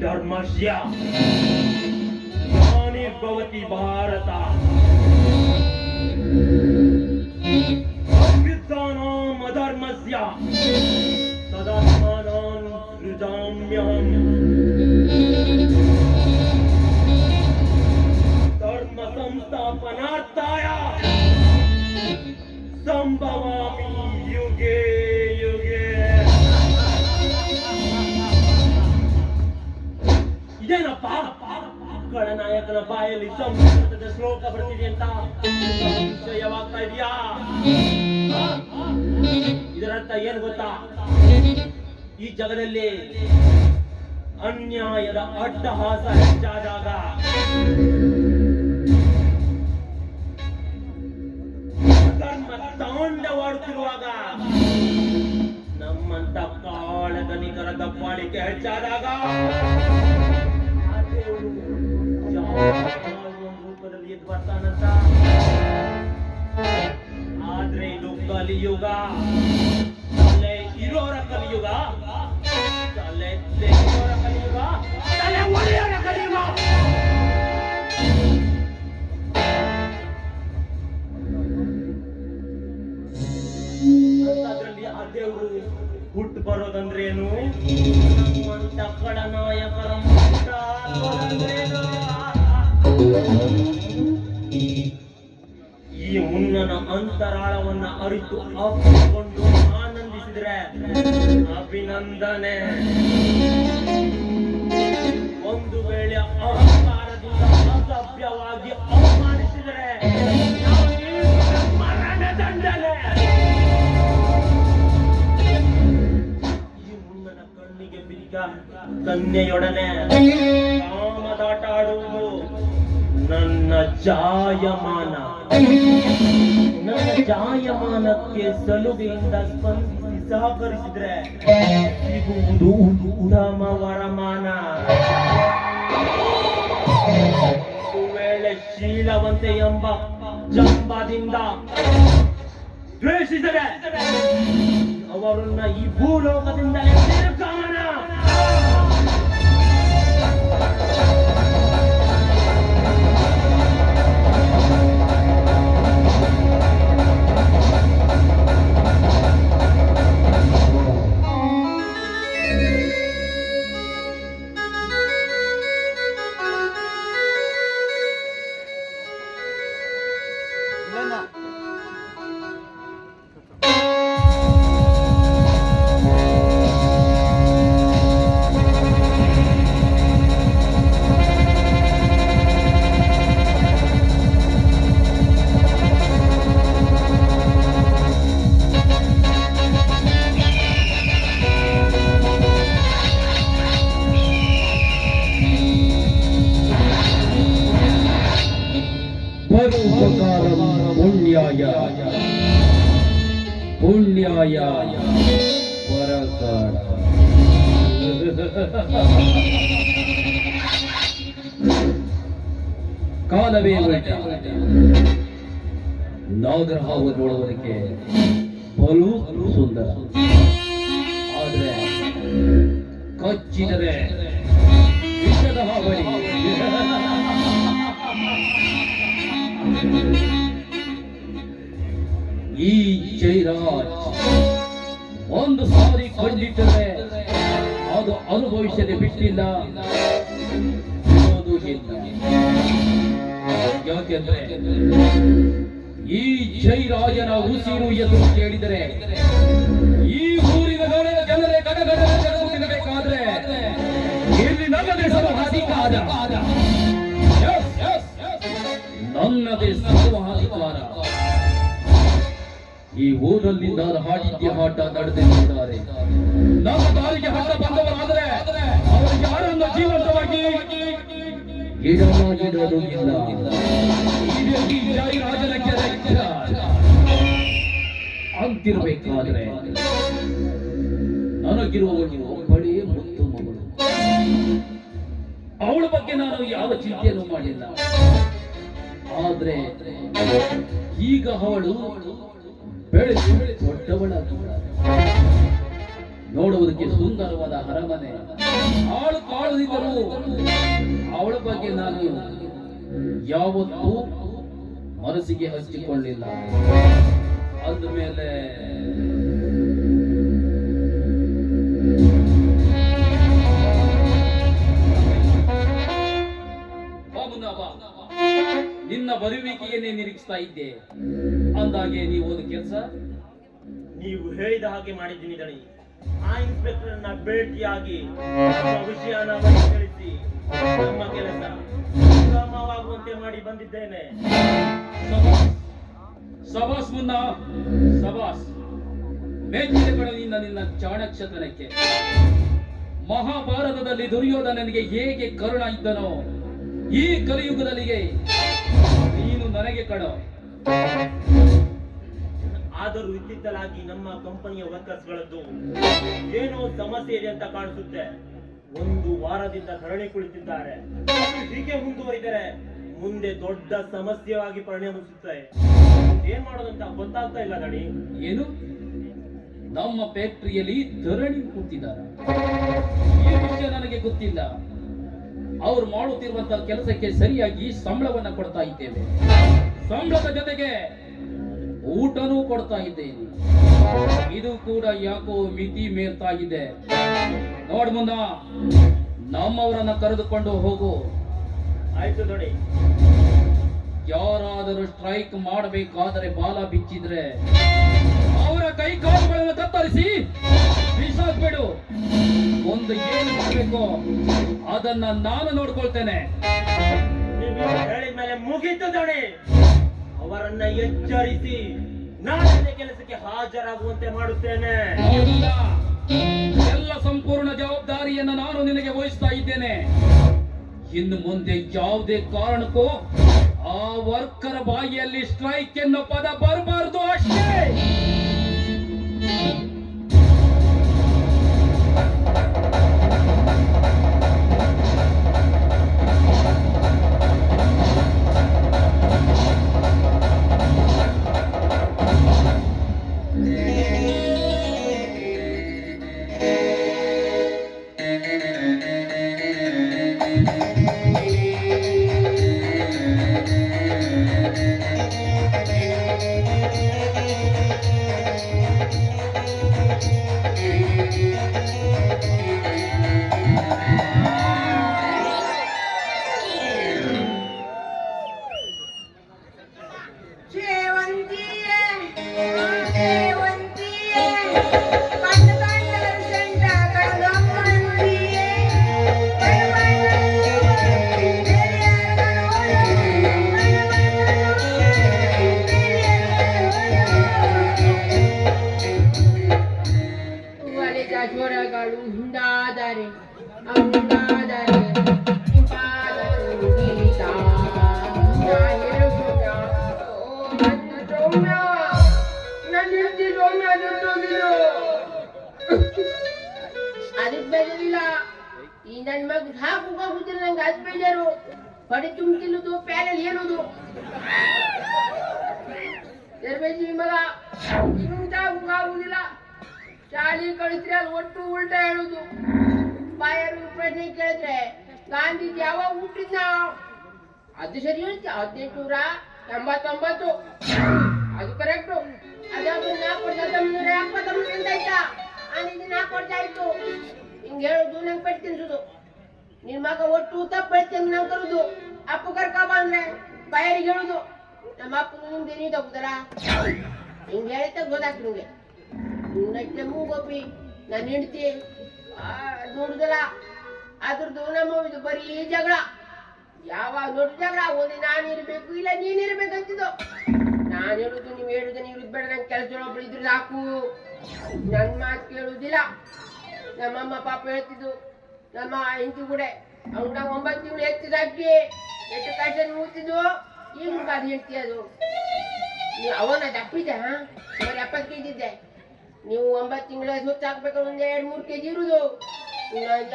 धर्मस्य ग्लानिर्भवति भारत अभ्युत्थानम् अधर्मस्य तदात्मानं सृजाम्यहम् धर्म संस्थापनार्थाय संभवामि युगे युगे ಇದೇನಪ್ಪ ಖಳನಾಯಕನ ಬಾಯಲ್ಲಿ ಸಂಸ್ಕೃತದ ಶ್ಲೋಕ ಬರ್ತಿದೆ ಅಂತ ವಿಷಯವಾಗ್ತಾ ಇದೆಯಾ? ಇದರರ್ಥ ಏನು ಗೊತ್ತಾ? ಈ ಜಗದಲ್ಲಿ ಅನ್ಯಾಯದ ಅಟ್ಟಹಾಸ ಹೆಚ್ಚಾದಾಗ ಧರ್ಮ ತಾಂಡವಾಡುತ್ತಿರುವಾಗ ನಮ್ಮಂತ ಕಾಳಗನಿಗರ ದಬ್ಬಾಳಿಕೆ ಹೆಚ್ಚಾದಾಗ ರೂಪದಲ್ಲಿ ಎದ್ದು ಬರ್ತಾನಂತ. ಆದ್ರೆ ಇದು ಕಲಿಯುಗ, ತಲೆ ಇರೋರ ಕಲಿಯುಗ, ತಲೆ ತೆಗೆಯೋರ ಕಲಿಯುಗ, ತಲೆ ಒಡೆಯೋರ ಕಲಿಯುಗ. ಅದರಲ್ಲಿ ಆ ದೇವರು ಹುಟ್ಟು ಬರೋದಂದ್ರೇನು? ನಮ್ಮಂತ ಖಳನಾಯಕರ ಈ ಮುನ್ನನ ಅಂತರಾಳವನ್ನ ಅರಿತು ಅಪ್ಪಿಕೊಂಡು ಆನಂದಿಸಿದ್ರೆ ಅಭಿನಂದನೆ. ಒಂದು ವೇಳೆ ಅಹಂಕಾರದಿಂದ ಅಸಭ್ಯವಾಗಿ ಅವಮಾನಿಸಿದರೆ ಮರಣದಂಡನೆ. ಈ ಮುನ್ನನ ಕಣ್ಣಿಗೆ ಬಿದ್ದ ಕನ್ಯೆಯೊಡನೆ ಕಾಮದಾಟ ಆಡುವುದು ನನ್ನ ಜಾಯಮಾನ. ನನ್ನ ಜಾಯಮಾನಕ್ಕೆ ಸಲುಗೆಯಿಂದ ಸ್ಪಂದಿಸಿ ಸಹಕರಿಸಿದ್ರೆ ಸಿಗುವುದು ಉತ್ತಮ ವರಮಾನ. ಒಂದು ವೇಳೆ ಶೀಲವಂತೆ ಎಂಬ ಜಂಬದಿಂದ ದ್ವೇಷಿಸಿದರೆ ಅವರನ್ನ ಈ ಭೂಲೋಕದಿಂದ ನಿರ್ಗಮನ. ಪುಣ್ಯಾಯ ಪರಕಾಡ. ಕಾಲವೇ ಉಲ್ಟ. ನಾಗರಹಾವು ನೋಡುವುದಕ್ಕೆ ಬಲು ಸುಂದರ, ಆದರೆ ಕಚ್ಚಿದರೆ ವಿಷದ ಹಾವಳಿ. ಈ ಜೈರಾಜ್ ಒಂದು ಸಾರಿ ಕಂಡಿಟ್ಟರೆ ಅದು ಅನುಭವಿಸದೆ ಬಿಟ್ಟಿಲ್ಲ, ಬಿಡೋದು ಇಲ್ಲ. ಯಾಕೆಂದ್ರೆ ಈ ಜೈರಾಜನ ಉಸಿರು ಎದುರು ಕೇಳಿದರೆ ಈ ಊರಿನ ನೋಡಿದ ಜನರೇ ಗಡಗಡನೆ ತೆಗೆದು ತಿನ್ನಬೇಕಾದ್ರೆ ಇಲ್ಲಿ ನನ್ನದೇ ಸರ್ವಾಧಿಕಾರ, ನನ್ನದೇ ಸರ್ವಾಧಿಕಾರ. ಈ ಊರಲ್ಲಿ ನಾನು ಹಾಡಿದ್ಯ ಹಾಟ ನಡೆದಿದ್ದಾರೆ. ನಮ್ಮ ದಾರಿಗೆ ಹಟ್ಟ ಬಂದವರಾದರೆ ಅವರು ಯಾರನ್ನು ಜೀವಂತವಾಗಿ ಇಡಲಾಗಿಡೋದು ಇಲ್ಲ. ಈ ಜೈರಾಜನ ಕೆರೆ ಅಂತಿರ್ಬೇಕಾದ್ರೆ ನನಗಿರುವವಳು ಒಬ್ಬಳೇ ಮುತ್ತು ಮಗಳು. ಅವಳ ಬಗ್ಗೆ ನಾನು ಯಾವ ಚಿಂತೆಯನ್ನು ಮಾಡಿಲ್ಲ. ಆದ್ರೆ ಈಗ ಅವಳು ಬೆಳೆದು ದೊಡ್ಡವಳಾಗಿದ್ದಾಳೆ. ನೋಡುವುದಕ್ಕೆ ಸುಂದರವಾದ ಅರಮನೆ, ಆಳು ಕಾಳುದಿದ್ದರೂ ಅವಳ ಬಗ್ಗೆ ನಾನು ಯಾವತ್ತೂ ಮನಸ್ಸಿಗೆ ಹಚ್ಚಿಕೊಳ್ಳಿಲ್ಲ. ಅಂದಮೇಲೆ ನಿನ್ನ ಬರುವಿಕೆಯನ್ನೇ ನಿರೀಕ್ಷಿಸ್ತಾ ಇದ್ದೆ. ಅಂದಾಗೆ ನೀವು ಒಂದು ಕೆಲಸ ನೀವು ಹೇಳಿದ ಹಾಗೆ ಮಾಡಿದ್ದೀನಿ ದಣಿ. ಆ ಇನ್ಸ್ಪೆಕ್ಟರ್ನ ಭೇಟಿಯಾಗಿ ವಿಷಯನ ತಿಳಿಸಿ ನಮ್ಮ ಕೆಲಸ ಕ್ರಮವಾಗುವಂತೆ ಮಾಡಿ ಬಂದಿದ್ದೇನೆ. ಸಬಾಸ್ ಮುನ್ನ ಸಬಾಸ್. ಮೇಲ್ಮೆಲೆಗಳು ನಿನ್ನ ಚಾಣಕ್ಷತನಕ್ಕೆ. ಮಹಾಭಾರತದಲ್ಲಿ ದುರ್ಯೋಧನನಿಗೆ ಹೇಗೆ ಕರುಣ ಇದ್ದನೋ ಈ ಕಲಿಯುಗದಲ್ಲಿಗೆ ನೀನು ನನಗೆ ಕಣೋ. ಆದರೂ ಇತ್ತಿತ್ತಲಾಗಿ ನಮ್ಮ ಕಂಪನಿಯ ವರ್ಕರ್ಸ್ಗಳದ್ದು ಏನೋ ಸಮಸ್ಯೆ ಇದೆ ಅಂತ ಕಾಣಿಸುತ್ತೆ. ಒಂದು ವಾರದಿಂದ ಧರಣಿ ಕುಳಿತಿದ್ದಾರೆ. ಹೀಗೆ ಮುಂದುವರಿದರೆ ಮುಂದೆ ದೊಡ್ಡ ಸಮಸ್ಯೆಯಾಗಿ ಪರಿಣಮಿಸುತ್ತೆ. ಏನ್ ಮಾಡೋದಂತ ಗೊತ್ತಾಗ್ತಾ ಇಲ್ಲ ದಣಿ. ಏನು, ನಮ್ಮ ಫ್ಯಾಕ್ಟರಿಯಲ್ಲಿ ಧರಣಿ ಕೂತಿದ್ದಾರೆ? ಈ ವಿಷಯ ನನಗೆ ಗೊತ್ತಿಲ್ಲ. ಅವರು ಮಾಡುತ್ತಿರುವಂತಹ ಕೆಲಸಕ್ಕೆ ಸರಿಯಾಗಿ ಸಂಬಳವನ್ನ ಕೊಡ್ತಾ ಇದ್ದೇವೆ. ಸಂಬಳದ ಜೊತೆಗೆ ಊಟನೂ ಕೊಡ್ತಾ ಇದ್ದೇನೆ. ಇದು ಕೂಡ ಯಾಕೋ ಮಿತಿ ಮೀರ್ತಾ ಇದೆ. ನೋಡ್ ಮುನ್ನ ನಮ್ಮವರನ್ನ ಕರೆದುಕೊಂಡು ಹೋಗು. ಆಯ್ತು ನೋಡಿ. ಯಾರಾದರೂ ಸ್ಟ್ರೈಕ್ ಮಾಡಬೇಕಾದರೆ ಬಾಲ ಬಿಚ್ಚಿದ್ರೆ ಅವರ ಕೈ ಕಾಲುಗಳನ್ನು ಕತ್ತರಿಸಿ ಬಿಸಾಕ್ಬಿಡು. ಒಂದು ಏನು ಮಾಡಬೇಕು ಅದನ್ನ ನಾನು ನೋಡ್ಕೊಳ್ತೇನೆ. ಹೇಳಿದ ಮೇಲೆ ಮುಗೀತು ದಣಿ. ಅವರನ್ನ ಎಚ್ಚರಿಸಿ ನಾಳೆ ಕೆಲಸಕ್ಕೆ ಹಾಜರಾಗುವಂತೆ ಮಾಡುತ್ತೇನೆ. ಎಲ್ಲ ಸಂಪೂರ್ಣ ಜವಾಬ್ದಾರಿಯನ್ನು ನಾನು ನಿನಗೆ ವಹಿಸ್ತಾ ಇದ್ದೇನೆ. ಇನ್ನು ಮುಂದೆ ಯಾವುದೇ ಕಾರಣಕ್ಕೂ ಆ ವರ್ಕರ್ ಬಾಯಿಯಲ್ಲಿ ಸ್ಟ್ರೈಕ್ ಎನ್ನೋ ಪದ ಬರಬಾರದು ಅಷ್ಟೇ. ಅದಕ್ಕೆ ಬೇಜಾರಿಲ್ಲ. ಈ ನನ್ನ ಮಗ ಹಾಕುತ್ತಿಲ್ಲ, ನಂಗೆ ಅದು ಬೇಜಾರು. ಪಡಿ ತುಂಬಿಲ್ಲದು ಪ್ಯಾನಲ್ಲಿ ಏನದು ಎರ್ಬೇಜಿ ಮಗ ಇಂತಾಗುದಿಲ್ಲ. ಶಾಲಿ ಕಳಿಸ್ರಿ ಅಲ್ಲಿ ಒಟ್ಟು ಉಲ್ಟಾ ಹೇಳುದು. ಬಾಯಾರು ಪ್ರಶ್ನೆ ಕೇಳಿದ್ರೆ ಗಾಂಧೀಜಿ ಯಾವಾಗ ಹುಟ್ಟಿದ್ನ? ಅದು ಸರಿ ಹೇಳ್ತಿ, 1889 ಅದು ಕರೆಕ್ಟು. ಅದಾದ್ರೂ 4 ವರ್ಷ 1979 ಆಯ್ತಾ? ಇದು 4 ವರ್ಷ ಆಯ್ತು. ಹಿಂಗೆ ಹೇಳುದು ನಂಗೆ ಪೆಟ್ಟು ತಿನ್ಸುದು. ನಿನ್ ಮಗ ಒಟ್ಟು ತಪ್ಪು ಹೇಳ್ತೀನಿ ನಂಗೆ ಕರುದು. ಅಪ್ಪು ಕರ್ಕಬ ಅಂದ್ರೆ ಬಾಯರಿಗೆ ಹೇಳುದು ನಮ್ಮ ಅಪ್ಪನ ಮುಂದೆ ನೀ ತಗೋತಾರ. ಹಿಂಗೆ ಹೇಳಿತ ಗೊತ್ತಾಗ್ತು ನಿಂಗೆ. ನೈಟ್ಲೆ ಮೂಗೊಪ್ಪಿ ನಾನು ಹೆಂಡ್ತಿ ನೋಡುದಲ್ಲ ಅದ್ರದ್ದು ನಮ್ಮ ಇದು ಬರೀ ಜಗಳ. ಯಾವಾಗ ನೋಡಿದ ಜಗಳ, ಓದಿ ನಾನು ಇರ್ಬೇಕು ಇಲ್ಲ ನೀನ್ ಇರ್ಬೇಕಂತಿದ್ದು. ನಾನು ಹೇಳುದು ನೀವು ಹೇಳುದು ನೀವು ಇದ್ಬೇಡ, ನಂಗೆ ಕೆಲಸದೊಳೊಬ್ರು ಇದ್ರೆ ಸಾಕು, ನನ್ನ ಮಾತು ಕೇಳುದಿಲ್ಲ. ನಮ್ಮಮ್ಮ ಪಾಪ ಹೇಳ್ತಿದ್ದು, ನಮ್ಮ ಹೆಂಡತಿ ಕೂಡ ಅವ್ನ 9 ತಿಂಗಳು ಹೆಚ್ಚಿದಾಕಿ ಎಷ್ಟು ಕಷ್ಟ ಮೂತಿದ್ದು. ಈಗ ಅದು ಹೇಳ್ತಿ ಅದು ಅವನ ದಪ್ಪಿದ್ದ ಸುಮಾರು 70 kg ಇದ್ದೆ. ನೀವು 9 ತಿಂಗಳ ಹೊತ್ತು ಹಾಕ್ಬೇಕು, ಒಂದು 2-3 kg ಇರುದು.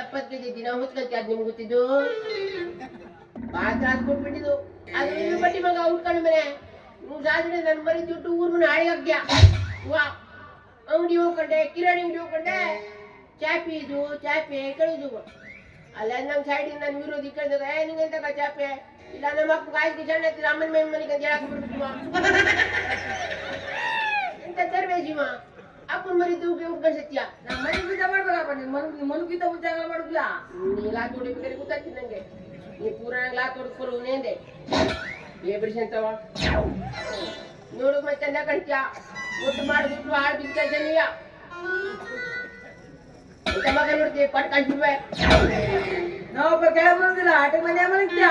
70 kg ಇದ್ದಿ, ನಾವು ಹೊತ್ಕಂತಿ ಅದು ನಿಮ್ಗೆ ಗೊತ್ತಿದ್ದು. ಪಾತ್ರ ಹಾಕ್ಬಿಟ್ಬಿಟ್ಟಿದ್ದು. ಅದು ನಿಮ್ಮ ಬಟ್ಟಿ ಮಗ ಉಟ್ಕೊಂಡು ಮನೆ ನೀವು ಸಾಧ್ರೆ ನನ್ನ ಮರಿ ದುಡ್ಡು ಊರ್ ಮನೆ ಹಾಳಿಗಾಗ್ಯ. ವಾ ಅಂಗಡಿ ಹೋಗ್ಕೊಂಡೆ, ಕಿರಾಣಿ ಅಂಗಡಿ ಹೋಗ್ಕೊಂಡೆ, ಚಾಪಿ ಇದು ಚಾಪೆ ಕಳಿದು. ಅಲ್ಲ ನಮ್ಮ ಸೈಡಿಂದ ನನ್ನ ವಿರೋಧಿ ಕೇಳಿದಾಗ ನಿಂಗೆಂತಕ ಚಾಪೆ ಇಲ್ಲ ನಮ್ಮ ಅಪ್ಪ ಗಾಯಕ್ಕೆ ಸಣ್ಣ ಹತ್ತಿರ ಅಮ್ಮನ ಮನೆಗೆ ಅಂತ ಹೇಳಕ್ ಬಿಡ್ಬಿಟ್ಟಿವ. ಎಂತ ತರಬೇಜಿವ ಅಪ್ಪನ ಮರಿ ತೂಗಿ ಉಟ್ಕೊಂಡು ಸತ್ಯ. ನಮ್ಮ ಮನೆ ಪೂಜೆ ಮಾಡ್ಬೇಕಪ್ಪ, ನೀನು ಮನುಗಿತ ಪೂಜೆ ಮಾಡುದಿಲ್ಲ. ನೀ ಲಾತ್ ಹೊಡಿಬೇಕಾದ್ರೆ ಗೊತ್ತಾಗ್ತಿ ನಂಗೆ. ನೀ ಪೂರ ನಂಗೆ ಲಾತ್ ಹೊಡ್ಕೊರು ನೇಂದೆ ಏ ಬಿಡಿಸಂತವ ನೋಡು ಮತ್ತೆ ಚಂದ ಕಾಣ್ತೀಯ. ಒಟ್ಟು ಮಾಡಿಬಿಟ್ಟು ಹಾಳು ಬಿದ್ದ ಜನೀಯ ಮಗ ನೋಡ್ತೀವಿ ಪಟ್ ಕಳ್ಸಿಡ್ವೆ. ನಾವೊಬ್ಬ ಕೆಳ ಬರುದಿಲ್ಲ ಆಟ ಮನೆ ಮಲಗ್ತೀಯ.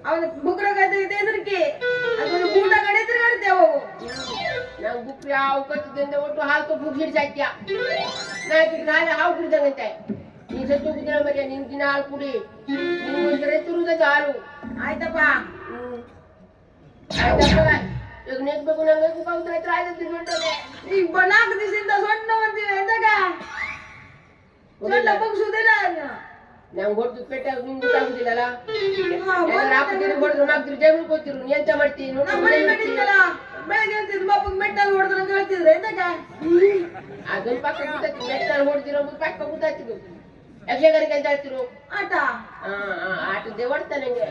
ಅವನ ಬುಕ್ರ ಹೆದರಿಕೆ ಅದೊಂದು ಊಟ ಕಡೆ ತಿರುಗಾಡ್ತೇವೆ ಅವು. ನಂಗೆ ಬುಕ್ ಯಾವ ಕತ್ತಿದ್ದಂತೆ ಒಟ್ಟು ಹಾಲು ಕೊಟ್ಟು ಬುಕ್ ಹಿಡ್ಸಾಕ್ಯ. ನಾಳೆ ಹಾವು ಕುಡಿದಂಗಂತೆ. ನೀ ಸತ್ತು ಹೋಗುದಿಲ್ಲ ಮರ್ಯ, ನಿನ್ ದಿನ ಹಾಲು ಕುಡಿ. ನಿನ್ಗೋಸ್ಕರ ತುರುದದ್ದು ಹಾಲು. ಆಯ್ತಪ್ಪ. ಆಯ್ತಪ್ಪ ಈಗ ನೆಗ್ಬೇಕು ನಂಗೆ ಕುಪಾತ್ರ ಹತ್ರ ಆಯ್ತು ಬಿಟ್ಟದೆ. ಈಗ 4 ದಿವಸದಿಂದ ಸೊಂಟ ಬಂದಿವೆ ಎಂದಾಗ ಸೊಂಟ ಬಗ್ಸುದಿಲ್ಲ. ನಂಗೆ ಹೊಡೆದು ಪೆಟ್ಟ ನಿಮ್ಗೆ ಗೊತ್ತಾಗುದಿಲ್ಲಲ್ಲ. ಹಾಕಿದ್ರು ಹೊಡೆದ್ರು ಮಾಡ್ತಿರು ಜಗಳ ಕೂತಿರು. ನೀ ಎಂತ ಮಾಡ್ತೀನಿ ಬೆಳಗ್ಗೆ ಅಂತಿದ್ರು ಬಾಪಗ್ ಮೆಟ್ಟಲ್ಲಿ ಹೊಡೆದ್ರು ಅಂತ ಹೇಳ್ತಿದ್ರು ಎಂದಾಗ. ಅದೊಂದು ಪಕ್ಕ ಕೂತಾಯ್ತು, ಮೆಟ್ಟಲ್ಲಿ ಹೊಡೆದಿರೋ ಪಕ್ಕ ಕೂತಾಯ್ತಿದ್ರು. ಯಕ್ಷಗಾನಿಗೆ ಅಂತ ಹೇಳ್ತಿರು ಆಟ. ಆಟದ್ದೇ ಹೊಡ್ತಾ ನಂಗೆ.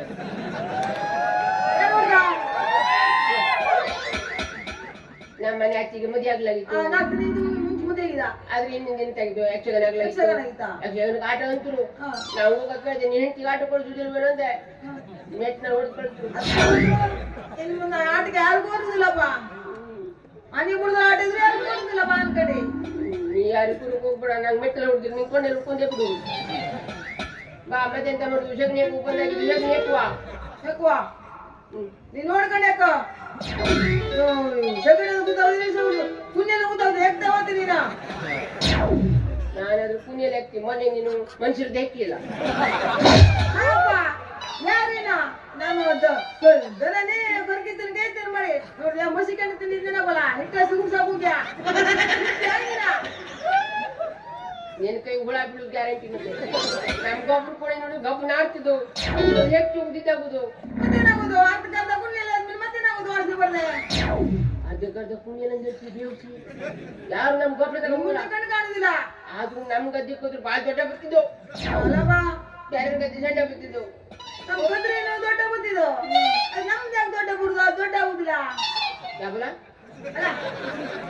ನಮ್ಮ ಮನೆ ಅಚ್ಚಿಗೆ ಮದುವೆ ಆಗ್ಲಾಗಿತ್ತು. ಆದ್ರೆ ಇನ್ನಿಂದ ಎಂತ ಆಗಿದ್ದು ಯಕ್ಷಗಾನ ಆಗ್ಲಾಗಿತ್ತು. ಯಕ್ಷಗಾನಕ್ಕೆ ಆಟ ಅಂತರು ನಾವು ಹೋಗಕ್ ಹೇಳಿದೆ. ನೀನ್ ಹೆಂಡತಿಗೆ ಆಟ ಕೊಡಿಸುದಿಲ್ಲ ಬೇಡ ಅಂದೆ. ಮೆಟ್ನ ಹೊಡೆದು ಕಳಿಸ್ರು. ಆಟಕ್ಕೆ ಯಾರು ಕೊಡುದಿಲ್ಲಪ್ಪ. ಮನೆ ಬಿಡುದ ಆಟ ಇದ್ರೆ ಯಾರು ಕೊಡುದಿಲ್ಲಪ್ಪ ನನ್ ಕಡೆ. ನೀ ಯಾರು ಕುರುಕ್ ಹೋಗ್ಬೇಡ, ನಂಗೆ ಮೆಟ್ಟಲು ಹೊಡೆದಿರು. ನಿನ್ ಕೊಂಡೆ ಉಳ್ಕೊಂಡೇ ಬಿಡು. ಬಾ ಮತ್ತೆ ಎಂತ ಮಾಡುದು, ಸಗಣಿ ಹಾಕುವ ಬಂದಾಗಿದ್ದು ಸಗಣಿ ಹಾಕುವ ಹಾಕುವ. ನೀನ್ ನೋಡ್ಕೊಂಡೆ ಅಕ್ಕ ಸಗಣಿ ಕೂತಾವ್ದು ಪುಣ್ಯನ ಕೂತಾವ್ದು ಹೇಗ್ತಾವತ್ತೆ ನೀನ. ನಾನಾದ್ರೂ ಪುಣ್ಯಲ್ಲಿ ಹಾಕ್ತೀನಿ. ಮೊನ್ನೆ ನೀನು ಮನುಷ್ಯರದ್ದು ಹಾಕಿಲ್ಲ. ಯಾರೇನ ನಾನು ದನನೇ ಬರ್ಕಿದ್ದನ್ ಗೈತನ್ ಮಾಡಿ ನೋಡಿ ಮಸಿ ಕಂಡು ತಿಂದಿದ್ದೇನ ಬಲ ಹಿಟ್ಟ ಸುಗುಸಾಗುಗ್ಯ. ನಿನ್ ಕೈ ಹುಳ ಬೀಳು ಗ್ಯಾರಂಟಿ. ಮತ್ತೆ ನಮ್ ಗೊಬ್ಬರ ಕೊಡಿ ನೋಡಿ ಗಬ್ಬು ನಾಡ್ತಿದ್ದು ಹೆಚ್ಚು ಉದಿತಾಗುದು. ಮತ್ತೇನಾಗುದು ಅದಕ್ಕಂತ ಪುಣ್ಯಲ್ಲ ಅಂದ್ಮೇಲೆ ಮತ್ತೇನಾಗುದು ವಾಸನೆ ಬರ್ದೆ. ಅದಕ್ಕಂತ ಪುಣ್ಯ ಬೇಸಿ ಯಾರು ನಮ್ ಗೊಬ್ಬರ ತಗೊಂಡು ಕಣ್ಣು ಕಾಣುದಿಲ್ಲ. ಆದ್ರೂ ನಮ್ ಗದ್ದೆ ಹೋದ್ರೆ ಬಾಳ ದೊಡ್ಡ ಬರ್ತಿದ್ದು. ಬೇರೆ ಗದ್ದೆ ಸಣ್ಣ ಬರ್ತಿದ್ದು. ನಮ್ ಗದ್ರೆ ಏನೋ ದೊಡ್ಡ ಬಂದಿದ್ದು. ನಮ್ದು ಯಾಕೆ ದೊಡ್ಡ ಬಿಡುದು, ಅದು ದೊಡ್ಡ ಆಗುದಿಲ್ಲ. ಯಾವಲ್ಲ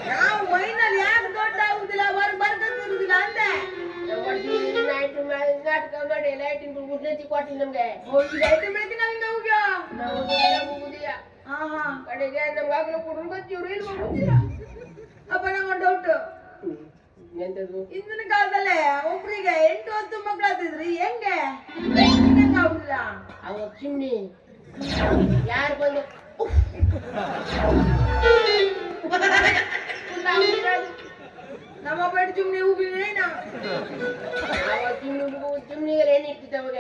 ಯಾವ ಮೈನಲ್ಲಿ ಯಾಕೆ ದೊಡ್ಡ ಆಗುದಿಲ್ಲ, ಬರ್ಕಂತಿರುದಿಲ್ಲ ಅಂದೆ. ನಾಟಕ ಮಾಡಿ ಲೈಟಿನ ಗುಡ್ನತಿ ಕೊಟ್ಟಿ ನಮ್ಗೆ. ಲೈಟ್ ಬೆಳಗ್ಗೆ ನಾವಿಂದ ಹೋಗ್ಯೋ ನಾವು ಹೋಗುದಿಲ್ಲ. ಹಾ ಕಡೆಗೆ ನಮ್ಗೆ ಆಗ್ಲೂ ಕೊಡ್ರು ಗೊತ್ತಿವ್ರು ಇಲ್ಲಿ ಹೋಗುದಿಲ್ಲ. ಅಪ್ಪ ನಂಗೊಂದು ಡೌಟ್. ಎಂತದ್ದು ಇಂದಿನ ಕಾಲದಲ್ಲೇ ಒಬ್ರಿಗೆ 8-10 ಮಕ್ಕಳಾಗ್ತಿದ್ರಿ ಹೆಂಗೆ ಆಗುದಿಲ್ಲ. ಅವಾಗ ಚಿಮ್ನಿ ಯಾರು ಬಂದು ನಮ್ಮ ಬೆಡ್ ಚುಮ್ನಿ ಹೋಗಿಲ್ಲ. ಅವಾಗ ಚಿಮ್ನಿಗೆ ಏನ್ ಇರ್ತಿತ್ತು ಅವಾಗ.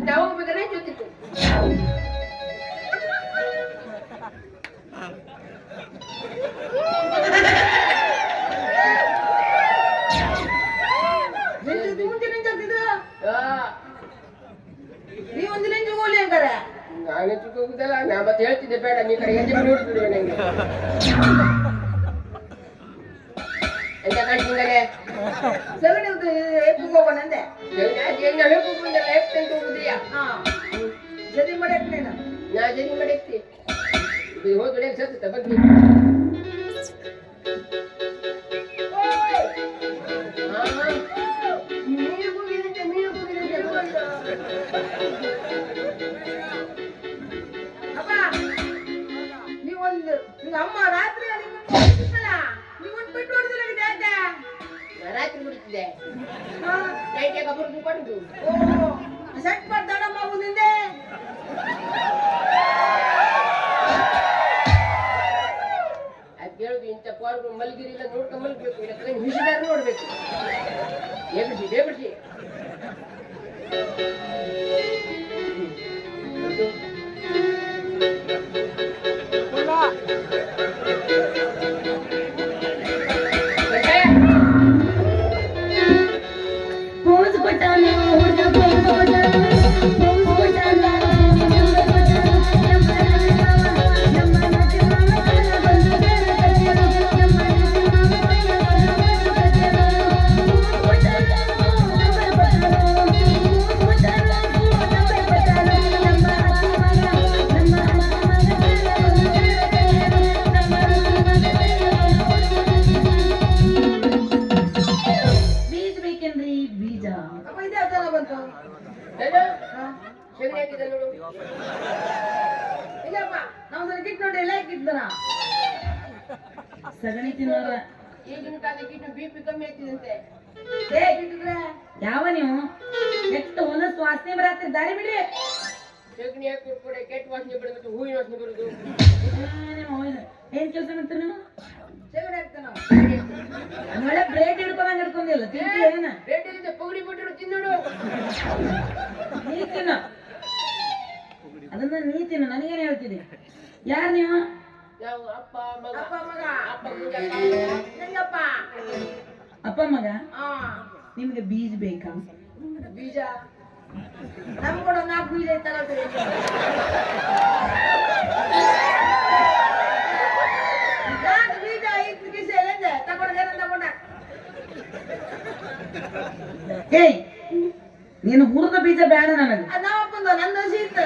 ನಾವು ಹೋಗ್ಬೇಕಾದ್ರೆ ಜೊತಿತ್ತು. ನೀ ಒಂದು ಲೆಂಜು ಗೋಲಿ ಅಂತಾರೆ. ನಾನು ಹೆಚ್ಚಿಗೆ ಹೋಗುದಲ್ಲ. ನಾ ಮತ್ತೆ ಹೇಳ್ತಿದ್ದೆ ಬೇಡ, ನೀ ಕಡೆ ಎದೆ ನೋಡ್ತಿದ್ದೆ ನಂಗೆ ಎಂತ ಕಾಣ್ತಿಂದಾಗೆ. ಸಗಣಿ ಎಪ್ಪು ಹೋಗೋಣಂದೆ ಹೇಗೂ ಬಂದಲ್ಲ ಎಪ್ಪಂತ ಹೋಗುದಿಯಾ ಹಾ ಸರಿ ಮಾಡಕ್ ನೀನು ನಾ ಜನಿ ಮಾಡಕ್ತಿ ಹೋದ್ರೆ ಸತ್ತ ಬಗ್ಗೆ ಅಪ್ಪ ನೀವೊಂದು ನಿಮ್ಮ ಅಮ್ಮ ರಾತ್ರಿ ನೀವೊಂದು ಬಿಟ್ಟು ಹೊಡೆದಿಲ್ಲ ಯಾಕೆ ರಾತ್ರಿ ಬಿಡುತ್ತಿದ್ದೆ ನೈಟ್ ಕಬ್ಬರು ಕೊಟ್ಟು ಓ ಸೆಟ್ ಮಾಡ್ತಾಡಮ್ಮ ಮುಂದೆ ಅದ್ ಹೇಳುದು ಇಂಥ ಪಾರ್ಗಳು ಮಲಗಿರಿಲ್ಲ ನೋಡ್ಕೊಂಡ್ ಮಲಗಬೇಕು ಇಲ್ಲ ಹಿಸಿದಾರ ನೋಡ್ಬೇಕು ಬೇಬಿಡ್ಸಿ ಸಗಣಿ ಹಾಕಿದ ನೋಡು ಇಲ್ಲಪ್ಪ ನಾವು ಸರಿ ಕಿಟ್ ನೋಡಿ ಎಲ್ಲ ಕಿಟ್ದನ ಸಗಣಿ ತಿನ್ನೋರ ಈಗಿನ ಕಾಲಕ್ಕೆ ಬಿಪಿ ಕಮ್ಮಿ ಆಗ್ತಿದಂತೆ ಏ ಕಿಟ್ಟಿದ್ರೆ ಯಾವ ನೀವು ಎಷ್ಟು ಹೊಲಸು ವಾಸನೆ ಬರತ್ತೆ ದಾರಿ ಬಿಡ್ರಿ ಸಗಣಿ ಹಾಕಿ ಕೊಡ್ಕೊಡೆ ಕೆಟ್ಟ ವಾಸನೆ ಬರೋದು ಹೂವಿನ ವಾಸನೆ ಬರೋದು ಏನ್ ಕೆಲಸ ಮಾಡ್ತೀರಿ ನೀವು ಸಗಣಿ ಹಾಕ್ತಾನ ಒಳ್ಳೆ ಬ್ರೇಡ್ ಹಿಡ್ಕೊಂಡಂಗ ಹಿಡ್ಕೊಂಡಿಲ್ಲ ತಿಂತಿ ಏನ ರೇಟ್ ಪುಗಡಿ ಬಿಟ್ಟಿರು ತಿನ್ನೋಡು ನೀ ತಿನ್ನ ಅದನ್ನ ನೀ ತಿನ್ನು ನನಗೇನು ಹೇಳ್ತೀನಿ ಯಾರು ನೀವು ನಾವು ಅಪ್ಪ ಮಗ ಅಪ್ಪ ನಂಗಪ್ಪ ಅಪ್ಪ ಮಗ ನಿಮ್ಗೆ ಬೀಜ ಬೇಕಾ ಬೀಜ ನಮ್ ಕೂಡ 4 ಬೀಜ ಐತಲ್ಲ ಬೀಜ 5 ಬೀಜ ಎಲ್ಲ ತಗೊಂಡ ಏಯ್ ನೀನು ಹುರಿದ ಬೀಜ ಬೇಡ ನನಗೆ ನಾವಪ್ಪಂದು ನಂದು ಹಸಿ ಇತ್ತು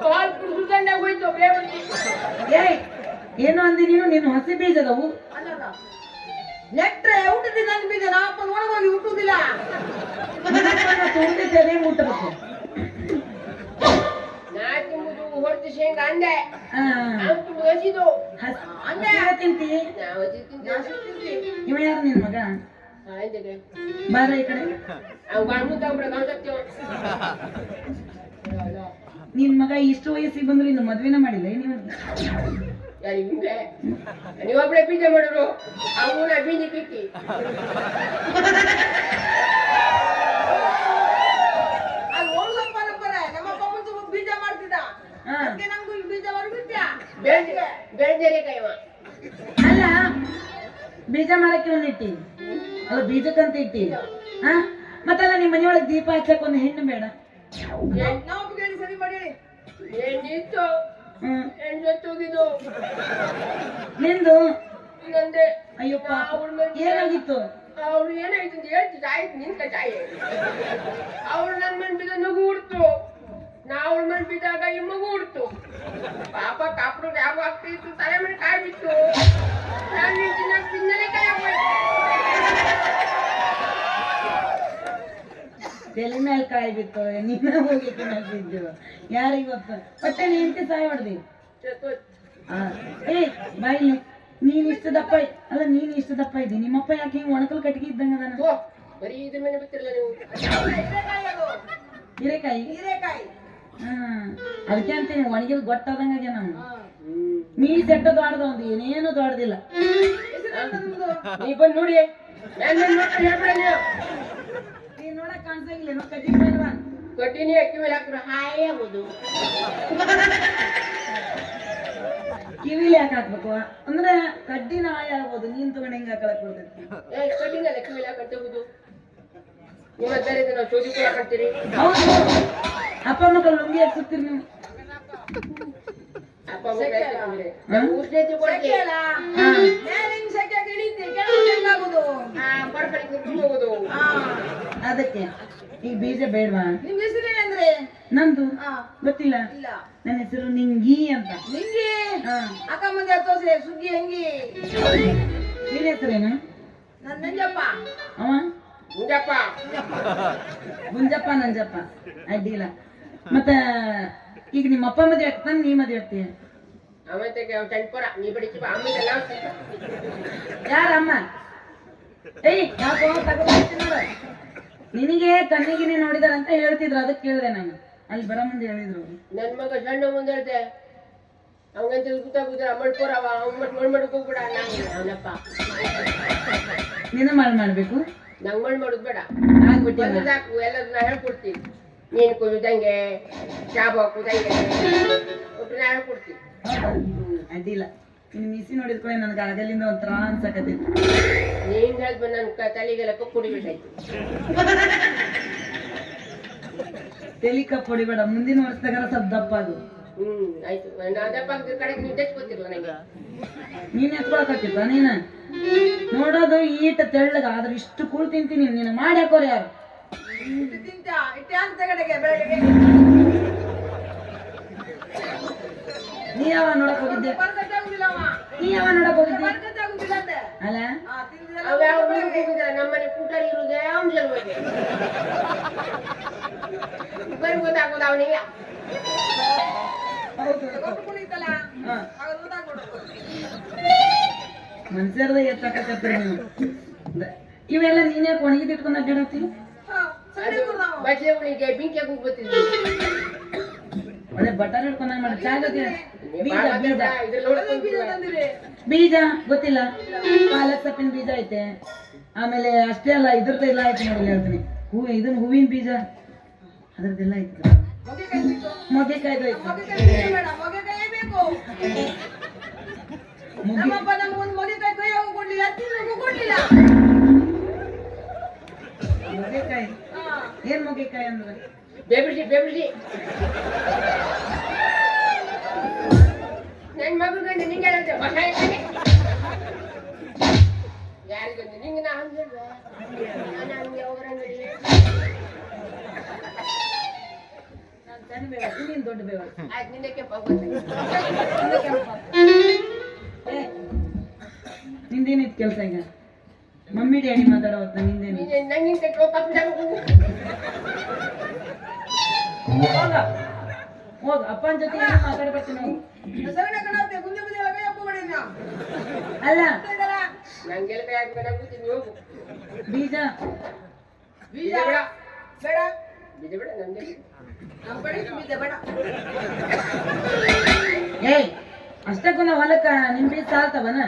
ಹಾಲು ಕುಡಿಸುತ್ತಂಡೆ ಹೋಯ್ತು ಬೇವತಿ ಏಯ್ ಏನು ಅಂದಿ ನೀನು ಹಸಿ ಬೀಜದವು ನೆಟ್ರೆ ಊಟದ ನನ್ನ ಬೀಜ ನಾವಪ್ಪ ಒಣಗೋಗಿ ಹುಟ್ಟುದಿಲ್ಲ ತುಂಬಿದ್ದೇನೆ ಮುಟ್ಟಬೇಕು ನಾ ತಿಂಬುದು ಹೊರತು ಶೇಂಗಾ ಅಂದೆ ನಾವು ತಿಂಬುದು ಹಸಿದು ಅಂದೆ ತಿಂತಿ ನಾವು ಹಸಿ ತಿಂತೀವಿ ಇವ ಯಾರು ನಿನ್ ಮಗ ಆಯ್ತದೆ ಬಾರ ಈ ಕಡೆ ಅವ್ ಗಂಡು ತಗೊಂಡ್ರೆ ಕಾಣ್ಸಕ್ತೇವ ನಿನ್ ಮಗ ಇಷ್ಟು ವಯಸ್ಸಿಗೆ ಬಂದ್ರು ಇನ್ನು ಮದ್ವೆನ ಮಾಡಿಲ್ಲ ನೀವು ಯಾರಿಗೆ ನೀವೊಬ್ಳೆ ಬೀಜ ಮಾಡೋರು ಅವನ ಬೀಜ ಕಿಕ್ಕಿ ಅಲ್ಲಿ ಓಡ್ಸಪ್ಪ ನಮ್ಮಪ್ಪ ಮುಂಚೆ ಬೀಜ ಮಾಡ್ತಿದ್ದ ಅದಕ್ಕೆ ನಂಗೂ ಈ ಬೀಜ ಮಾಡ್ಬಿಟ್ಯಾ ಬೆಳೆದರೆ ಕೈವ ಅಲ್ಲ ಬೀಜ ಮಾಡಕ್ಕೆ ಒಂದು ಇಟ್ಟಿ ಅಲ್ಲ ಬೀಜಕ್ಕಂತ ಇಟ್ಟಿ ಹಾ ಮತ್ತಲ್ಲ ನಿಮ್ಮ ಮನೆಯೊಳಗೆ ದೀಪ ಹಚ್ಚಕ್ ಒಂದು ಹೆಣ್ಣು ಬೇಡ ನಾವು ಸರಿ ಮಾಡಿ ಏನಿತ್ತು ಹೆಣ್ಣು ಸತ್ತೋಗಿದ್ದು ನಿಂದು ನಂದೆ ಅಯ್ಯಪ್ಪ ಏನಾಗಿತ್ತು ಅವ್ರು ಏನಾಯ್ತು ಅಂತ ಹೇಳ್ತಿದ್ದ ಆಯ್ತು ನಿಂತ ಚಾಯಿ ಅವ್ರು ನನ್ನ ಮನೆ ಬಿದ್ದ ನಗು ಹುಡ್ತು ನಾವು ಮನೆ ಬಿದ್ದಾಗ ಈ ಮಗು ಹುಡ್ತು ಪಾಪ ಕಾಪಡು ಯಾವ ಆಗ್ತಿತ್ತು ತಲೆ ಮೇಲೆ ಕಾಯಿ ಬಿತ್ತು ನಾನು ನಿಂತಿನ ತಿನ್ನಲೇ ಕಾಯಿ ತಲೆ ಮೇಲೆ ಕಾಯಿ ಬಿತ್ತು ನೀನ ಹೋಗಿ ತಿನ್ನಲ್ತಿದ್ದು ಯಾರಿಗೆ ಗೊತ್ತ ಹೊಟ್ಟೆ ನಿಂತಿ ಸಾಯಿ ಹೊಡ್ದಿ ಏ ಬಾಯಿ ನೀನ್ ಇಷ್ಟು ದಪ್ಪ ಅಲ್ಲ ನೀನ್ ಇಷ್ಟು ದಪ್ಪ ಇದ್ದಿ ನಿಮ್ಮಪ್ಪ ಯಾಕೆ ಹಿಂಗ್ ಒಣಕಲ್ ಕಟ್ಟಿಗೆ ಇದ್ದಂಗ ಅದಾನ ಬರೀ ಇದ್ರ ಮೇಲೆ ಬಿತ್ತಿರಲ್ಲ ನೀವು ಹೀರೆಕಾಯಿ ಹಾ ಅದಕ್ಕೆ ಅಂತೀನಿ ಒಣಗಿದ್ ಗೊತ್ತಾದಂಗೆ ನಾವು ನೀ ಸೆಟ್ಟ ದೊಡ್ಡದ ಒಂದು ಏನೇನು ದೊಡ್ಡದಿಲ್ಲ ನೀ ಬಂದು ನೋಡಿ ನೀನ್ ನೋಡಕ್ ಕಾಣಿಸಂಗಿಲ್ಲ ಕಟ್ಟಿಗೆ ಮೇಲ್ವಾ ಕಟ್ಟಿನಿ ಅಕ್ಕಿ ಮೇಲೆ ಹಾಕಿದ್ರೆ ಹಾಯೇ ಆಗೋದು ಕಿವಿಲಿ ಯಾಕೆ ಹಾಕ್ಬೇಕು ಅಂದ್ರೆ ಕಡ್ಡಿನ ಹಾಯ ಆಗ್ಬೋದು ನೀನ್ ತಗೊಂಡ್ ಹೆಂಗ್ ಹಾಕಳಕ್ ಬರ್ತೈತಿ ಕಟ್ಟಿನ ಅಕ್ಕಿ ಮೇಲೆ ಹಾಕಂತಬಹುದು ನಿಮ್ಮ ಬೇರೆ ನಾವು ಚೋದಿ ಕೂಡ ಹಾಕ್ತೀರಿ ಹೌದು ಅಪ್ಪ ಮಕ್ಕಳು ಲುಂಗಿ ಹಾಕ್ಸುತ್ತೀರಿ ನೀವು ಅಪ್ಪ ಉಷ್ಣತೆ ಕೊಡ್ಲಿ ಪರಪರಿ ಕುತ್ಕೊಂಡು ಹೋಗುದು. ಅದಕ್ಕೆ ಈಗ ಬೀಜ ಬೇಡವಾ? ನಿಮ್ ಹೆಸರೇನಂದ್ರೆ? ನಂದು ಆ. ಗೊತ್ತಿಲ್ಲ. ಇಲ್ಲ. ನನ್ನ ಹೆಸರು ನಿಂಗಿ ಅಂತ. ನಿಂಗೆ ಹಾ. ಅಕ್ಕ ಮುಂದೆ ತೋರ್ಸಿ ಸುಗ್ಗಿ ಹೆಂಗಿ. ನಿನ್ನ ಹೆಸರೇನು? ನನ್ನ ನಂಜಪ್ಪ. ಅವ ಮುಂಜಪ್ಪ ಗುಂಜಪ್ಪ ನಂಜಪ್ಪ ಅಡ್ಡಿಲ್ಲ. ಮತ್ತ ಈಗ ನಿಮ್ಮ ಅಪ್ಪ ಮದುವೆ ಆಗ್ತಾನ, ನೀ ಮದುವೆ ಆಗ್ತೀಯ? ಆಮೇಲೆ ಚಂಪರ ನೀ ಬಡಿಸಿ ಆಮೇಲೆ ಯಾರಮ್ಮ? ಏಯ್ ಯಾಕೋ ತಗೊಂಡ್ ನೋಡ, ನಿನಗೆ ಕಣ್ಣಿಗಿನೇ ನೋಡಿದಾರ ಅಂತ ಹೇಳ್ತಿದ್ರು, ಅದಕ್ಕೆ ಕೇಳಿದೆ ನಾನು. ಅಲ್ಲಿ ಬರೋ ಮುಂದೆ ಹೇಳಿದ್ರು. ನನ್ ಮಗ ಸಣ್ಣ ಮುಂದೆ ಹೇಳ್ದೆ ಅವಂಗಂತ ಗೊತ್ತಾಗುದ್ರ ಮಳ್ಕೊರವ ಅವ್ನು ಮಾಡಕ್ ಹೋಗ್ಬೇಡ. ಅವನಪ್ಪ ನೀನು ಮಾಡ್ಬೇಕು. ನಂಗ್ ಮಾಡುದ್ ಬೇಡ, ಆಗ್ಬಿಟ್ಟಿಲ್ಲ. ಸಾಕು ಎಲ್ಲದೂ ನಾ ಹೇಳ್ಕೊಡ್ತೀನಿ. ನೀನ್ ಕುಯ್ದಂಗೆ ಶಾಬ ಕುದಂಗೆ ಒಟ್ಟು ನಾ ಹೇಳ್ಕೊಡ್ತೀನಿ. ಅಡ್ಡಿಲ್ಲ. ನಿನ್ನ ಮಿಸಿ ನೋಡಿದ್ಕೊಳ್ಳಿ ನನಗೆ ಆಗಲಿಂದ ಒಂಥರ ಅನ್ಸಕತ್ತೈತಿ. ನೀನ್ ಹೇಳ್ದ ನನ್ ತಲೆಗೆಲ್ಲ ಕಪ್ಪು ಕುಡಿಬೇಕಾಯ್ತು. ತಲಿ ಕಪ್ ಹೊಡಿಬೇಡ, ಮುಂದಿನ ವರ್ಷದಾಗ ಸ್ವಲ್ಪ ದಪ್ಪ ಅದು. ಆಯ್ತು. ಅದಪ್ಪ ಕಡೆಗೆ ನೀವು ತೆಚ್ಕೊತಿರ್ಲ ನಂಗೆ. ನೀನ್ ಎತ್ಕೊಳಕತ್ತಿದ್ದ ನೀನ ನೋಡೋದು ಈಟ ತೆಳ್ಳಗ, ಆದ್ರೆ ಇಷ್ಟು ಕೂಳ್ ತಿಂತೀನಿ. ನೀನು ಮಾಡಿ ಹಾಕೋರು ಯಾರು? ತಿಂತ ಇಟ್ಟೆ ಅಂತ ಕಡೆಗೆ ಬೆಳಗ್ಗೆ ನೀ ಯಾವ ನೋಡಕ್ ಹೋಗಿದ್ದೆ? ಬರ್ಕತ್ತೆ ಆಗುದಿಲ್ಲ ಅವ. ನೀ ಯಾವ ನೋಡಕ್ ಹೋಗಿದ್ದೆ? ಬರ್ಕತ್ತೆ ಆಗುದಿಲ್ಲ ಅಂದೆ. ಅಲ್ಲ ತಿಂದಿದ್ದೆಲ್ಲ ಅವ್ಯಾವ ನಮ್ಮನೆ ಕೂಟಲ್ಲಿ ಇರುದೇ ಅಂಶಲ್ ಹೋಗಿ ಬರೀ ಗೊತ್ತಾಗೋದು ಅವನಿಗೆ. ಗೊತ್ತು ಕುಣಿತಲ್ಲ ಹಾ. ಆಗ ಗೊತ್ತಾಗ್ಬಿಡುತ್ತೆ. ಮನ್ಸರ್ದ ಎತ್ತಕತ್ತೀರಿ ನೀವು. ಇವೆಲ್ಲ ನೀನೇ ಒಣಗಿದ್ ಇಟ್ಕೊಂಡ್ ಅಡ್ಡಾಡತ್ತಿ. ಹಾ, ಸರಿ ಗುರು ನಾವು. ಬಚ್ಚೆ ಉಳಿಗೆ ಬೆಂಕಿ ಹಾಕಿ ಬರ್ತಿದ್ವಿ. ಒಳ್ಳೆ ಬಟನ್ ಹಿಡ್ಕೊಂಡಂಗ್ ಮಾಡಿ. ಚಾ ಜೊತೆ ಬೀಜ ಬೀಜ ಇದ್ರಲ್ಲಿ ನೋಡ್ಕೊಂಡು ಬೀಜ ತಂದಿರಿ. ಬೀಜ ಗೊತ್ತಿಲ್ಲ? ಪಾಲಕ್ ಸೊಪ್ಪಿನ ಬೀಜ ಐತೆ, ಆಮೇಲೆ ಅಷ್ಟೇ ಅಲ್ಲ ಇದ್ರದ್ದೆಲ್ಲ ಐತೆ ನೋಡಿ ಹೇಳ್ತೀನಿ. ಇದನ್ನ ಹೂವಿನ ಬೀಜ ಅದ್ರದ್ದೆಲ್ಲ ಐತೆ. ಮೊಗೆಕಾಯಿ ಸಿಕ್ತು. ಮೊಗೆಕಾಯ್ದು ಐತೆ. ಮೊಗೆಕಾಯಿ ಬೇಡ, ಮೊಗೆಕಾಯಿ ಬೇಕು. ನಮ್ಮಪ್ಪ ನಮಗೊಂದು ಮೊಗೆಕಾಯಿ ಕೈಯಾಗೂ ಕೊಡ್ಲಿಲ್ಲ, ತಿನ್ನಗೂ ಕೊಡ್ಲಿಲ್ಲ. ಮೊಗೆಕಾಯಿ ಹಾ. ಏನ್ ಮೊಗೆಕಾಯಿ ಅಂದ್ರೆ? ಬೆಬ್ರಿಸಿ ನನ್ ಮಗು ಗಂಡ ನಿಂಗೆ ಹೇಳುತ್ತೆ ಹೊಸ ಇದ್ದಾನೆ ಯಾರಿಗಂತ ನಿಂಗೆ ನಾ ಹಂಗಿಲ್ವಾ? ನಾನು ಹಂಗೆ ಹೋಗ್ರಂಗಡಿ ನಾನ್ ಸಣ್ಣ ಬೇವ, ನೀನ್ ದೊಡ್ಡ ಬೇವ. ಆಯ್ತು ನಿಂದೆ ಕೆಂಪ ಹೋಗುತ್ತೆ. ನಿಂದೇನಿತ್ತು ಕೆಲಸ ಈಗ? ಮಮ್ಮಿ ಡ್ಯಾಡಿ ಮಾತಾಡೋ ಹೊತ್ತ ನಿಂದೇನು? ನಂಗಿಂತ ಕಪ್ಪು ಹೋಗ ಅಪ್ಪನ ಜೊತೆ ಏನು ಮಾತಾಡ್ಬೇಕು ನಾವು. ಸಗಣಿ ಕಣಾತೆ, ಗುಂಜಿ ಬುದ್ಧಿ ಎಲ್ಲ ಕೈ ಅಪ್ಪು ಮಾಡಿ ನಾ. ಅಲ್ಲ ಇದಲ್ಲ. ನಂಗೆಲ್ಲ ಕೈ ಹಾಕ್ಬೇಕಾಗ್ಬಿಡ್ತೀನಿ. ಹೋಗು ಬೀಜ ಬೀಜ ಬೇಡ ಬೇಡ. ಬೀಜ ಬೇಡ ನಂಗೆ. ನಮ್ಮ ಕಡೆ ಬೀಜ ಬೇಡ. ಏಯ್ ಅಷ್ಟಕ್ಕೂ ನಾವು ಹೊಲಕ್ಕ ನಿಮ್ ಬೀಜ ಸಾಲ್ತವನ?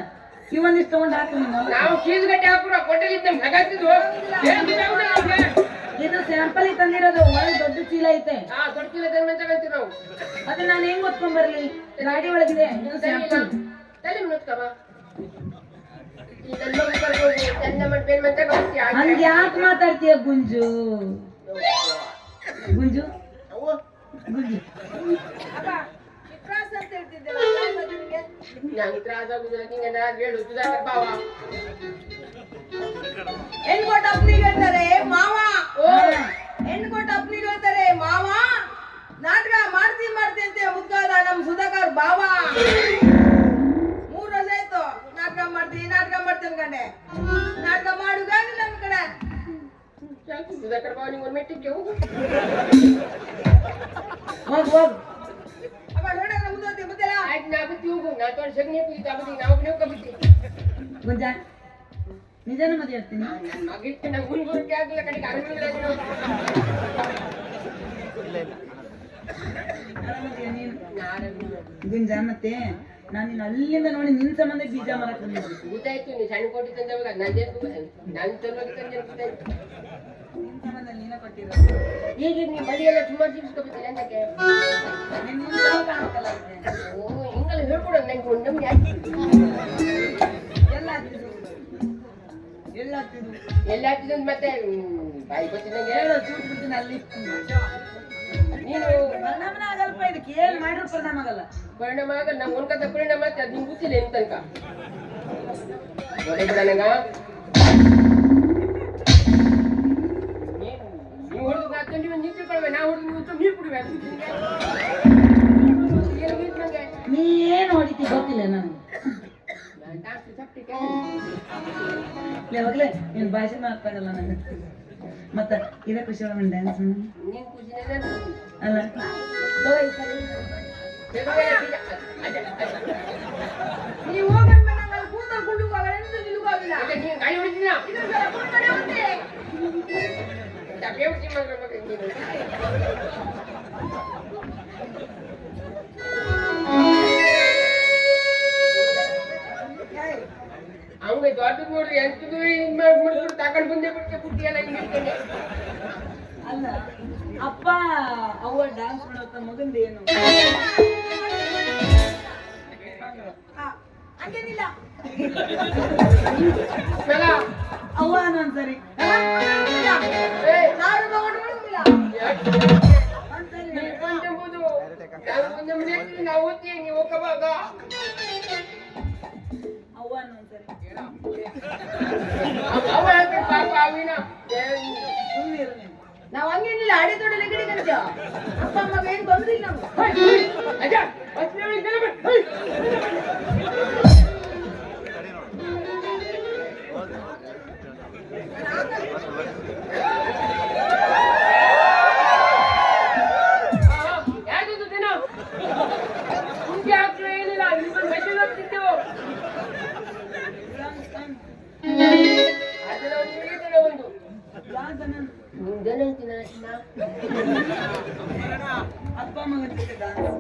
ಇವೊಂದಿಷ್ಟು ತಗೊಂಡ್ ಹಾಕು ನೀನು. ನಾವು ಚೀಸ್ ಗಟ್ಟೆ ಹಾಕುವ ಕೊಟ್ಟಲಿದ್ದ ಲಗಾತಿದ್ವು. ಇದು ಸ್ಯಾಂಪಲ್ ತಂದಿರೋದು, ಒಳಗೆ ದೊಡ್ಡ ಚೀಲ ಐತೆ. ದೊಡ್ಡ ಚೀಲ ತಂದು ತಗೊಂತೀವಿ ನಾವು. ಅದನ್ನ ನಾನು ಹೆಂಗ್ ಹೊತ್ಕೊಂಡ್ ಬರ್ಲಿ? ಗಾಡಿ ಒಳಗಿದೆ ಇದು ಸ್ಯಾಂಪಲ್. ತಲೆ ಮುನ್ನುತ್ಕವ ಇದೆಲ್ಲ ಕರ್ಕೊಂಡು ಚಂದ ಮಾಡಿ ಬೇರೆ ಮತ್ತೆ ಬರ್ತೀಯ. ಹಂಗೆ ಯಾಕೆ ಮಾತಾಡ್ತೀಯ ಗುಂಜು? ಗುಂಜು ಗುಂಜು ಅಪ್ಪ ತ್ರಾಸ ಅಂತ ಹೇಳ್ತಿದ್ದೆಲ್ಲ, ತ್ರಾಸ ಅದು ನಿಂಗೆ? ನಂಗೆ ತ್ರಾಸ ಆಗುದಿಲ್ಲ. ನಿಂಗೆ ನಾನು ಹೇಳು ಸುಧಾಕರ್ ಬಾವ. ಹೆಣ್ಣು ಕೊಟ್ಟು ಅಪ್ಪನಿಗೆ ಹೇಳ್ತಾರೆ ಮಾವ. ಓ ಹೆಣ್ಣು ಕೊಟ್ಟು ಅಪ್ಪನಿಗೆ ಹೇಳ್ತಾರೆ ಮಾವ. ನಾಟಕ ಮಾಡ್ತೀನಿ ಅಂತ ಮುದ್ದಾದ ನಮ್ ಸುಧಾಕರ್ ಬಾವ. 3 ವರ್ಷ ಆಯ್ತು ನಾಟಕ ಮಾಡ್ತೀನಿ ಅನ್ಕಂಡೆ. ನಾಟಕ ಮಾಡುಗಾಗಿಲ್ಲ ನಮ್ ಕಡೆ. ಸಾಕು ಸುಧಾಕರ್ ಬಾವ, ನಿಂಗೆ ಒಂದು ಮೆಟ್ಟಿಗೆ ಹೋಗು. ಹೋಗ್ ಅಪ್ಪ ನೋಡ ಮುಂದೆ ಮುದ್ದೆಲ್ಲ ಆಯ್ತು ನಾ ಬಿಟ್ಟು ಹೋಗು. ನಾ ತೋರಿಸಿ ಸಗಣಿ ಹಾಕಿ ನಾವು ಬಿಟ್ಟು ಗುಂಜ ನಿಜಾನ ಮದುವೆ ಆಗ್ತೀನಿ. ನನ್ನ ಮಗಿಟ್ಟು ನಂಗೆ ಮುಂದುವರಿಕೆ ಆಗಲಿಲ್ಲ ಕಡೆಗೆ ಗುಂಜ ಮತ್ತೆ ನಾನು ನಿನ್ನ ಅಲ್ಲಿಂದ ನೋಡಿ ನಿನ್ ಸಂಬಂಧ ಬೀಜ ಮರಕ್ ಬಂದಿದ್ದೆ. ಗೊತ್ತಾಯ್ತು. ನೀ ಸಣ್ಣ ಕೋಟಿ ತಂದವಾಗ ನಂದೇ ನನ್ನ ತಂದವಾಗಿ ತಂದೆ ಗೊತ್ತಾಯ್ತು. ನಿನ್ ಸಂಬಂಧ ನೀನ ಕೊಟ್ಟಿರೋ ಈಗ ನೀ ಮಡಿಯೆಲ್ಲ ಸುಮಾರು ಸಿಗಿಸ್ಕೊಬಿಡ್ತೀನಿ ಅಂತಕ್ಕೆ. ಕಾಣುತ್ತಲ್ಲ ಓ ಹಿಂಗೆಲ್ಲ ಹೇಳ್ಕೊಡೋದು ನಂಗೆ ಒಂದು ನಮ್ಗೆ ಯಾಕೆ ಎಲ್ಲ ಆಗ್ತಿದ್ರು ಎಲ್ಲ ಆಗ್ತಿದ್ರು ಎಲ್ಲ ಆಗ್ತಿದ್ದು ಮತ್ತೆ ಬಾಯಿ ಗೊತ್ತಿದ್ದಂಗೆ ಹೇಳೋ ಚೂಟ್ ಬಿಡ್ತೀನಿ ಅಲ್ಲಿ. ನೀನು ಪರಿಣಾಮನ ಆಗಲ್ಪ, ಇದಕ್ಕೆ ಏನ್ ಮಾಡಿದ್ರು ಪರಿಣಾಮ ಆಗಲ್ಲ. ಪರಿಣಾಮ ಆಗಲ್ಲ ನಂಗೆ ಒಂದ್ಕತ ಪರಿಣಾಮ ಆಗ್ತದೆ ಅದು ನಿಂಗೆ ಗೊತ್ತಿಲ್ಲ ಏನು ತನಕ ಒಳ್ಳೆ ಬಿಡ ನಂಗ ನೀವು ಹೊಡೆದು ನಾ ತಂಡಿ ಒಂದು ನೀರು ತಿಳ್ಕೊಳ್ವೆ ನಾ ಹೊಡೆದು ನೀರು ಕುಡಿವೆ ಏನು ಬೇಕು ನಂಗೆ ನೀ ಏನು ಹೊಡಿತಿ ಗೊತ್ತಿಲ್ಲ ನನಗೆ ನಾನು ಡಾನ್ಸ್ ಚಪ್ಟಿಕೆ ಯಾವಾಗಲೇ ನೀನು ಭಾಷೆ ಮಾತಾಡಲ್ಲ ನನಗೆ ಮತ್ತೆ ಇದೇ ಖುಷಿ ಒಳಗೆ ಡ್ಯಾನ್ಸ್ ನೀನು ಖುಷಿನೇ ನಾನು ಅಲ್ಲ ನೀವು ಹೋಗಂತ ನಂಗೆ ಅಲ್ಲಿ ಕೂತಲ್ಲಿ ಕುಳ್ಳುಕಾಗಲ್ಲ ಎಂತ ನಿಲ್ಲುಕಾಗಿಲ್ಲ ನೀನು ಗಾಳಿ ಹೊಡಿತೀನ ಇದೊಂದ್ಸಲ ಕುಳ್ಕಡೆ ಹೋಗ್ತೆ. ಬೇವಸಿ ಮಾಡ್ಬೇಕು ನೀನು ಹಂಗೆ ದೊಡ್ಡದು ನೋಡ್ರಿ ಎಂತದು ಇದು ಮಾಡ್ಬಿಟ್ಟು ತಗೊಂಡು ಬಂದೇ ಬಿಟ್ಟು ಕುಟ್ಟಿಯಲ್ಲ ಹಿಂಗೆ ಅಲ್ಲ ಅಪ್ಪ ಅವ್ವ ಡ್ಯಾನ್ಸ್ ಮಾಡೋತ್ತ ಮಗಂದ ಏನು ಹಂಗೇನಿಲ್ಲ ಸ್ಮೆಲ ಅವ್ವ ಒಂದ್ಸರಿ ನಾನು ತಗೊಂಡು ಬರೋದಿಲ್ಲ ನೀವು ಬಂದೆಂಬುದು ನಾನು ಬಂದೆಂಬುದು ನಾವು ಓದ್ತೀವಿ ನೀವು ಹೋಗವಾಗ ಅವ್ವ ಒಂದ್ಸರಿ ಅವ ಹೇಳ್ತಾರೆ ಪಾಪ ಅವಿನ ಸುಮ್ಮನಿರು ನೀನು ನಾವು ಹಂಗೇನಿಲ್ಲ ಅಡಿ ತೊಡಲಿ ಗಿಡಿ ಕಲಿತ ಅಪ್ಪ ಅಮ್ಮಗೆ ಏನು ತೊಂದ್ರೆ ಇಲ್ಲ ನಮ್ಗೆ ಅಜ್ಜ ಅಜ್ಜ ಯಾವ್ದು ದಿನ ಮುಂಚೆ ಹಾಕ್ರು ಏನಿಲ್ಲ ನಿಮ್ಮನ್ನು ಮೆಸೇಜ್ ಹಾಕ್ತಿದ್ದೆವು ಅದನ್ನ ಒಂದು ಹಿಡಿದಿನ ಒಂದು ನಿಮ್ದೇನು ಹೇಳ್ತೀನಿ ಅಪ್ಪ ಮಗನ ಜೊತೆ ಡ್ಯಾನ್ಸ್